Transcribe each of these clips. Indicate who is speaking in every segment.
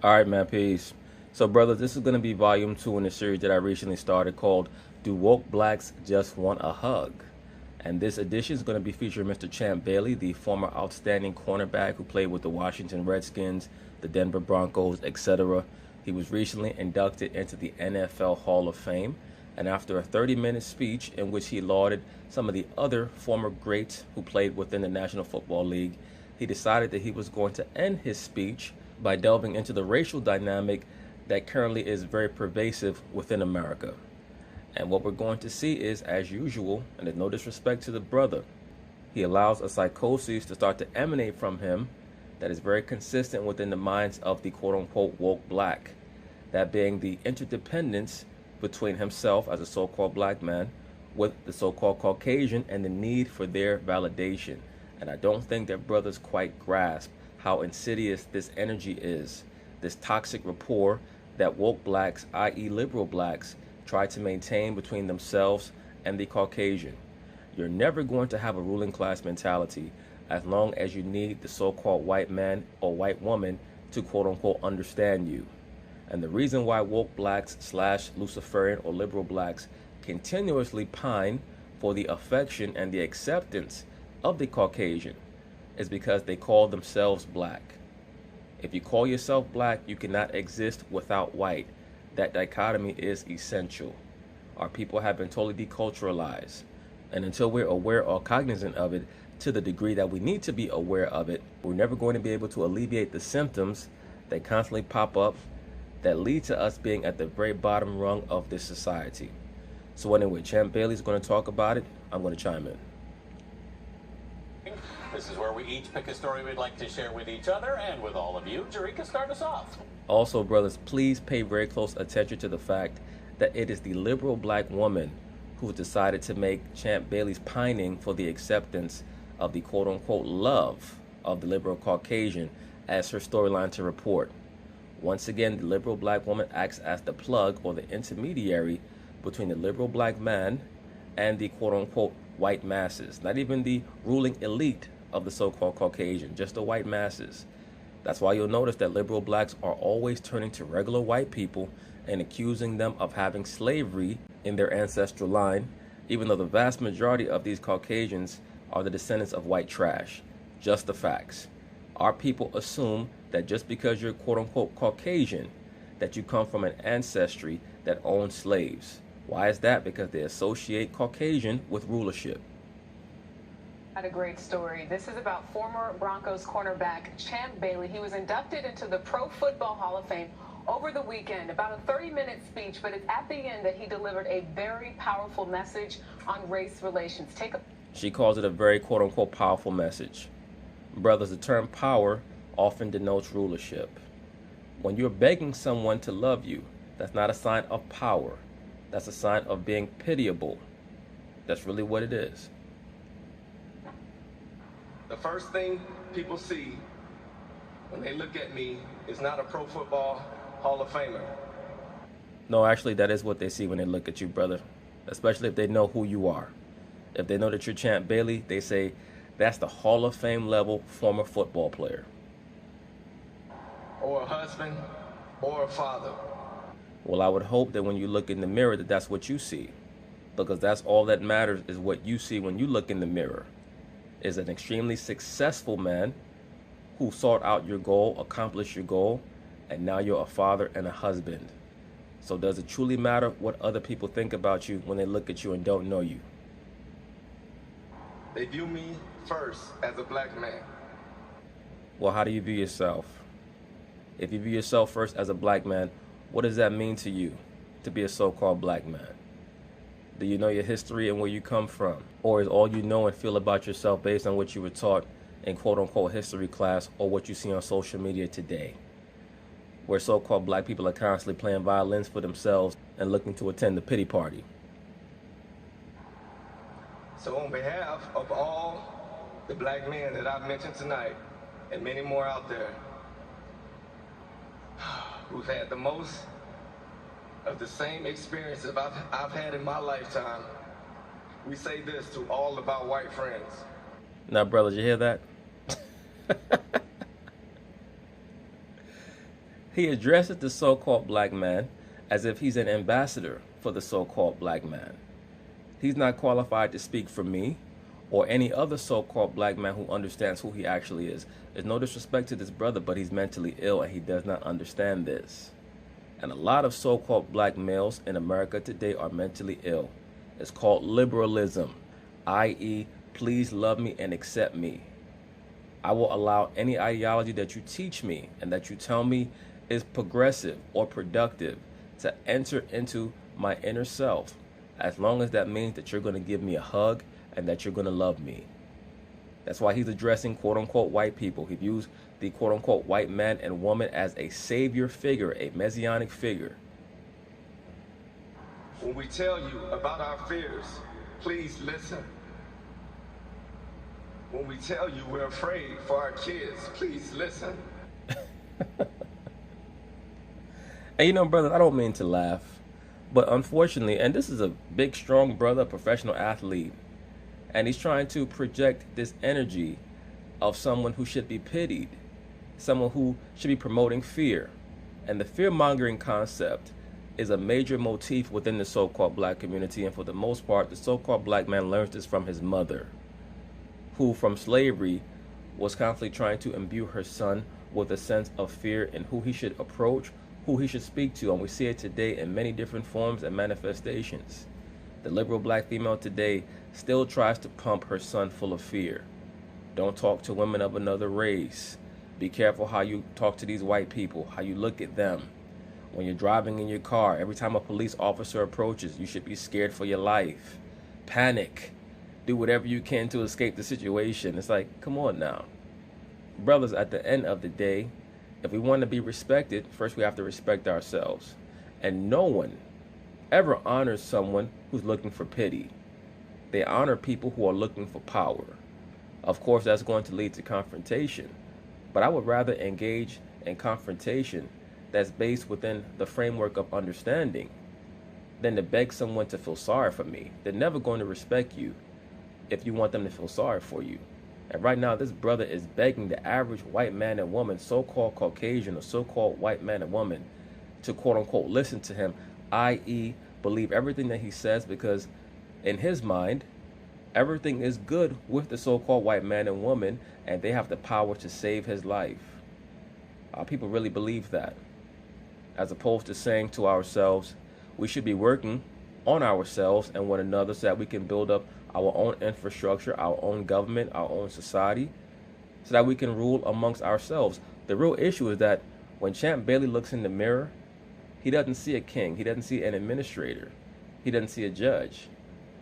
Speaker 1: All right, man, peace. So, brothers, this is going to be volume 2 in the series that I recently started called Do Woke Blacks Just Want a Hug? And this edition is going to be featuring Mr. Champ Bailey, the former outstanding cornerback who played with the Washington Redskins, the Denver Broncos, etc. He was recently inducted into the NFL Hall of Fame. And after a 30-minute speech in which he lauded some of the other former greats who played within the National Football League, he decided that he was going to end his speech by delving into the racial dynamic that currently is very pervasive within America. And what we're going to see is, as usual, and there's no disrespect to the brother, he allows a psychosis to start to emanate from him that is very consistent within the minds of the quote-unquote woke black. That being the interdependence between himself as a so-called black man with the so-called Caucasian and the need for their validation. And I don't think that brothers quite grasp how insidious this energy is, this toxic rapport that woke blacks, i.e. liberal blacks, try to maintain between themselves and the Caucasian. You're never going to have a ruling class mentality as long as you need the so-called white man or white woman to quote-unquote understand you. And the reason why woke blacks / Luciferian or liberal blacks continuously pine for the affection and the acceptance of the Caucasian is because they call themselves black. If you call yourself black, you cannot exist without white. That dichotomy is essential. Our people have been totally deculturalized. And until we're aware or cognizant of it to the degree that we need to be aware of it, we're never going to be able to alleviate the symptoms that constantly pop up that lead to us being at the very bottom rung of this society. So anyway, Champ Bailey's going to talk about it. I'm going to chime in.
Speaker 2: This is where we each pick a story we'd like to share with each other and with all of you. Jerika, start us off.
Speaker 1: Also, brothers, please pay very close attention to the fact that it is the liberal black woman who decided to make Champ Bailey's pining for the acceptance of the quote-unquote love of the liberal Caucasian as her storyline to report. Once again, the liberal black woman acts as the plug or the intermediary between the liberal black man and the quote-unquote white masses. Not even the ruling elite of the so-called Caucasian, just the white masses. That's why you'll notice that liberal blacks are always turning to regular white people and accusing them of having slavery in their ancestral line, even though the vast majority of these Caucasians are the descendants of white trash. Just the facts. Our people assume that just because you're quote-unquote Caucasian, that you come from an ancestry that owned slaves. Why is that? Because they associate Caucasian with rulership.
Speaker 3: Had a great story. This is about former Broncos cornerback Champ Bailey. He was inducted into the Pro Football Hall of Fame over the weekend. About a 30-minute speech, but it's at the end that he delivered a very powerful message on race relations.
Speaker 1: She calls it a very quote-unquote powerful message. Brothers, the term power often denotes rulership. When you're begging someone to love you, that's not a sign of power. That's a sign of being pitiable. That's really what it is.
Speaker 4: The first thing people see when they look at me is not a Pro Football Hall of Famer.
Speaker 1: No, actually, that is what they see when they look at you, brother. Especially if they know who you are. If they know that you're Champ Bailey, they say, that's the Hall of Fame level former football player.
Speaker 4: Or a husband, or a father.
Speaker 1: Well, I would hope that when you look in the mirror that that's what you see. Because that's all that matters is what you see when you look in the mirror. Is an extremely successful man who sought out your goal, accomplished your goal, and now you're a father and a husband. So does it truly matter what other people think about you when they look at you and don't know you?
Speaker 4: They view me first as a black man.
Speaker 1: Well, how do you view yourself? If you view yourself first as a black man, what does that mean to you to be a so-called black man? Do you know your history and where you come from? Or is all you know and feel about yourself based on what you were taught in quote-unquote history class or what you see on social media today? Where so-called black people are constantly playing violins for themselves and looking to attend the pity party.
Speaker 4: So on behalf of all the black men that I've mentioned tonight, and many more out there, who've had the most of the same experiences I've had in my lifetime, we say this to all of our white friends.
Speaker 1: Now, brothers, you hear that? He addresses the so-called black man as if he's an ambassador for the so-called black man. He's not qualified to speak for me or any other so-called black man who understands who he actually is. There's no disrespect to this brother, but he's mentally ill and he does not understand this. And a lot of so-called black males in America today are mentally ill. It's called liberalism, i.e., please love me and accept me. I will allow any ideology that you teach me and that you tell me is progressive or productive to enter into my inner self, as long as that means that you're going to give me a hug and that you're going to love me. That's why he's addressing quote-unquote white people. He views the quote-unquote white man and woman as a savior figure, a messianic figure.
Speaker 4: When we tell you about our fears, please listen. When we tell you we're afraid for our kids, please listen.
Speaker 1: And you know, brother, I don't mean to laugh, but unfortunately, and this is a big, strong brother, professional athlete, and he's trying to project this energy of someone who should be pitied, someone who should be promoting fear. And the fear-mongering concept is a major motif within the so-called black community, and for the most part, the so-called black man learns this from his mother, who from slavery was constantly trying to imbue her son with a sense of fear in who he should approach, who he should speak to. And we see it today in many different forms and manifestations. The liberal black female today still tries to pump her son full of fear. Don't talk to women of another race. Be careful how you talk to these white people, how you look at them. When you're driving in your car, every time a police officer approaches, you should be scared for your life. Panic. Do whatever you can to escape the situation. It's like, come on now. Brothers, at the end of the day, if we want to be respected, first we have to respect ourselves. And no one ever honors someone who's looking for pity. They honor people who are looking for power. Of course, that's going to lead to confrontation. But I would rather engage in confrontation that's based within the framework of understanding than to beg someone to feel sorry for me. They're never going to respect you if you want them to feel sorry for you. And right now, this brother is begging the average white man and woman, so-called Caucasian or so-called white man and woman, to quote-unquote listen to him, i.e. believe everything that he says, because in his mind, everything is good with the so-called white man and woman, and they have the power to save his life. People really believe that, as opposed to saying to ourselves, we should be working on ourselves and one another so that we can build up our own infrastructure, our own government, our own society, so that we can rule amongst ourselves. The real issue is that when Champ Bailey looks in the mirror, he doesn't see a king. He doesn't see an administrator. He doesn't see a judge.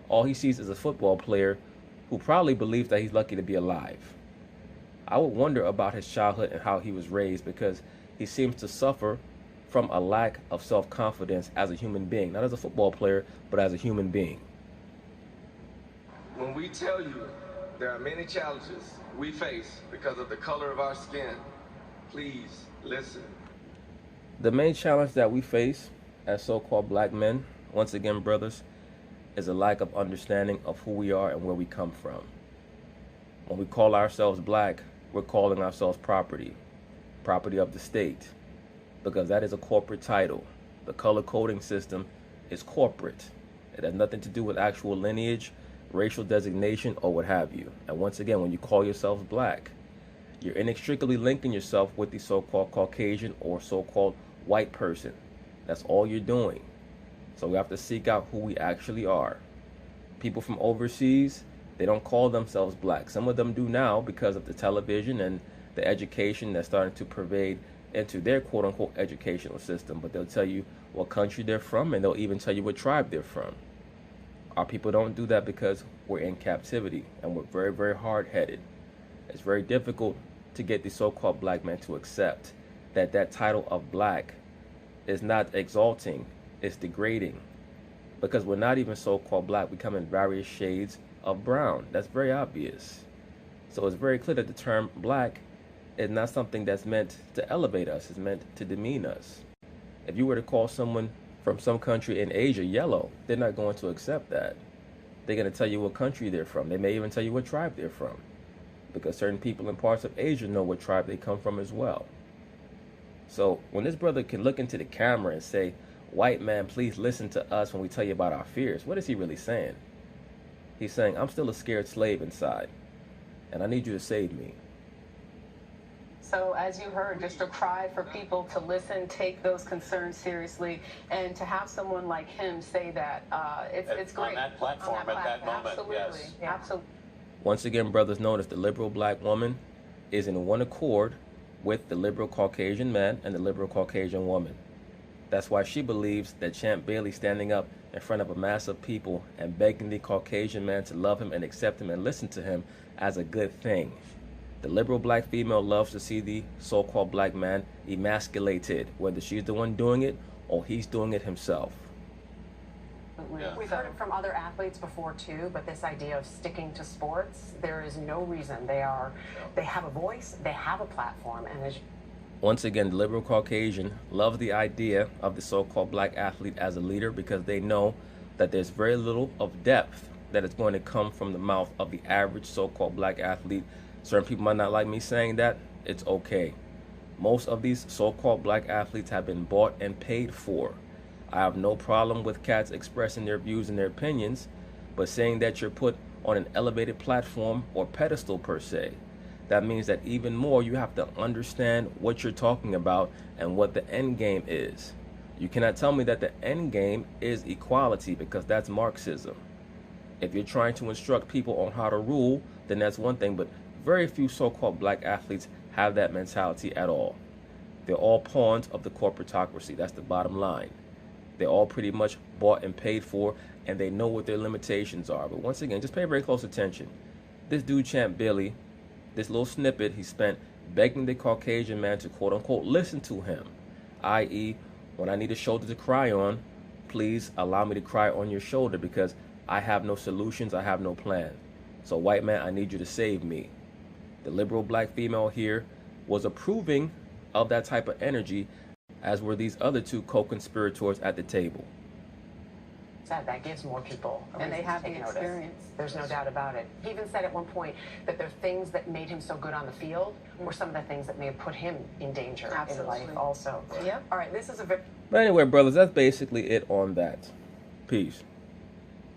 Speaker 1: All he sees is a football player who probably believes that he's lucky to be alive. I would wonder about his childhood and how he was raised, because he seems to suffer from a lack of self-confidence as a human being, not as a football player, but as a human being.
Speaker 4: When we tell you there are many challenges we face because of the color of our skin, please listen.
Speaker 1: The main challenge that we face as so-called black men, once again, brothers, is a lack of understanding of who we are and where we come from. When we call ourselves black, we're calling ourselves property of the state, because that is a corporate title. The color coding system is corporate. It has nothing to do with actual lineage, racial designation, or what have you. And once again, when you call yourselves black, you're inextricably linking yourself with the so-called Caucasian or so-called white person. That's all you're doing. So we have to seek out who we actually are. People from overseas, they don't call themselves black. Some of them do now because of the television and the education that's starting to pervade into their quote-unquote educational system. But they'll tell you what country they're from, and they'll even tell you what tribe they're from. Our people don't do that because we're in captivity, and we're very, very hard-headed. It's very difficult to get the so-called black man to accept that that title of black is not exalting, it's degrading. Because we're not even so-called black, we come in various shades of brown. That's very obvious. So it's very clear that the term black is not something that's meant to elevate us, it's meant to demean us. If you were to call someone from some country in Asia yellow, they're not going to accept that. They're going to tell you what country they're from. They may even tell you what tribe they're from, because certain people in parts of Asia know what tribe they come from as well. So when this brother can look into the camera and say, white man, please listen to us when we tell you about our fears, what is he really saying? He's saying, I'm still a scared slave inside, and I need you to save me.
Speaker 3: So as you heard, just a cry for people to listen, take those concerns seriously, and to have someone like him say that, it's great.
Speaker 2: On that platform, at that moment,
Speaker 3: absolutely.
Speaker 2: yes.
Speaker 3: Yeah. Absolutely.
Speaker 1: Once again, brothers, notice the liberal black woman is in one accord with the liberal Caucasian man and the liberal Caucasian woman. That's why she believes that Champ Bailey standing up in front of a mass of people and begging the Caucasian man to love him and accept him and listen to him as a good thing. The liberal black female loves to see the so-called black man emasculated, whether she's the one doing it or he's doing it himself.
Speaker 2: Yeah.
Speaker 5: We've heard it from other athletes before too, but this idea of sticking to sports, there is no reason. They have a voice, they have a platform, and as
Speaker 1: Once again, the liberal Caucasian loves the idea of the so-called black athlete as a leader because they know that there's very little of depth that is going to come from the mouth of the average so-called black athlete. Certain people might not like me saying that. It's okay. Most of these so-called black athletes have been bought and paid for. I have no problem with cats expressing their views and their opinions, but saying that you're put on an elevated platform or pedestal per se, that means that even more you have to understand what you're talking about and what the end game is. You cannot tell me that the end game is equality, because that's Marxism. If you're trying to instruct people on how to rule, then that's one thing, but very few so-called black athletes have that mentality at all. They're all pawns of the corporatocracy. That's the bottom line. They're all pretty much bought and paid for, and they know what their limitations are. But once again, just pay very close attention. This dude, Champ Bailey, this little snippet he spent begging the Caucasian man to quote-unquote listen to him, i.e., when I need a shoulder to cry on, please allow me to cry on your shoulder because I have no solutions, I have no plan. So white man, I need you to save me. The liberal black female here was approving of that type of energy, as were these other two co-conspirators at the table.
Speaker 5: that gives more people a
Speaker 3: And they
Speaker 5: reason
Speaker 3: have
Speaker 5: to
Speaker 3: the
Speaker 5: take notice.
Speaker 3: experience.
Speaker 5: There's no doubt about it. He even said at one point that the things that made him so good on the field were some of the things that may have put him in danger in
Speaker 3: Absolutely.
Speaker 5: life also.
Speaker 3: Yep.
Speaker 5: All right, this is a very...
Speaker 1: But anyway, brothers, that's basically it on that. Peace.